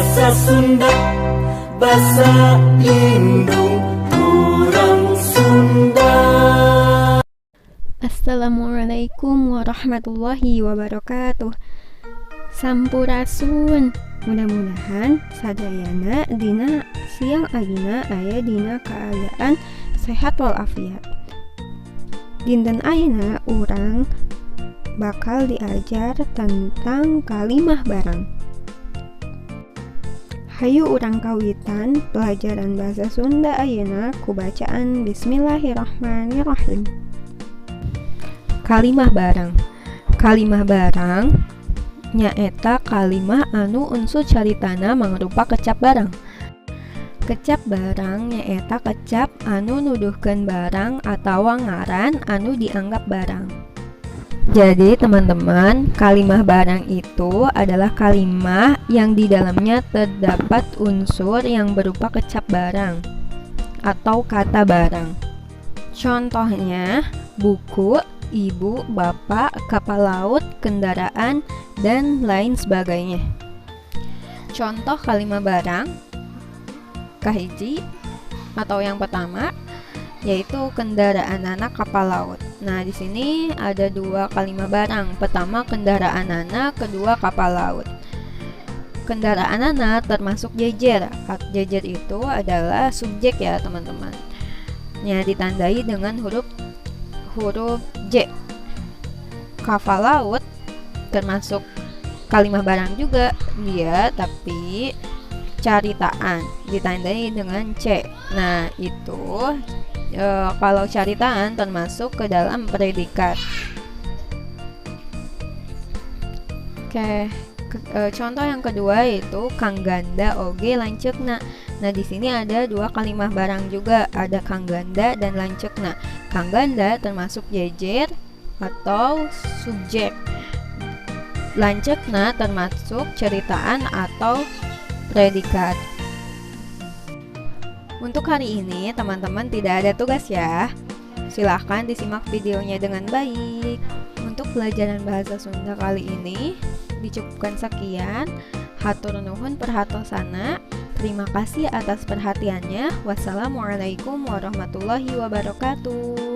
Bahasa Sunda, bahasa indung urang Sunda. Assalamualaikum warahmatullahi wabarakatuh. Sampurasun. Mudah-mudahan sadayana dina siang ayeuna aya dina keadaan sehat walafiat. Dinten ayeuna urang bakal diajar tentang kalimah barang. Hayu urang kawitan pelajaran bahasa Sunda ayeuna ku bacaan Bismillahirrahmanirrahim. Kalimah barang. Kalimah barang nyaeta kalimah anu unsur caritana mangrupa kecap barang. Kecap barang nyaeta kecap anu nuduhkeun barang atawa ngaran anu dianggap barang. Jadi teman-teman, kalimah barang itu adalah kalimah yang di dalamnya terdapat unsur yang berupa kecap barang atau kata barang. Contohnya buku, ibu, bapak, kapal laut, kendaraan, dan lain sebagainya. Contoh kalimah barang kahiji atau yang pertama yaitu kendaraan anak kapal laut. Nah, di sini ada dua kalimah barang. Pertama kendaraan anak, kedua kapal laut. Kendaraan anak termasuk jejer. Jejer itu adalah subjek ya, teman-teman. Ya, ditandai dengan huruf J. Kapal laut termasuk kalimah barang juga dia, tapi caritaan ditandai dengan C. Nah, itu kalau caritaan termasuk ke dalam predikat. Oke, contoh yang kedua yaitu kang ganda oge lanceukna. Nah, di sini ada dua kalimah barang juga, ada kang ganda dan lanceukna. Kang ganda termasuk jejer atau subjek. Lanceukna termasuk ceritaan atau predikat. Untuk hari ini teman-teman tidak ada tugas ya. Silahkan disimak videonya dengan baik. Untuk pelajaran bahasa Sunda kali ini dicukupkan sekian. Hatur nuhun perhatosana. Terima kasih atas perhatiannya. Wassalamualaikum warahmatullahi wabarakatuh.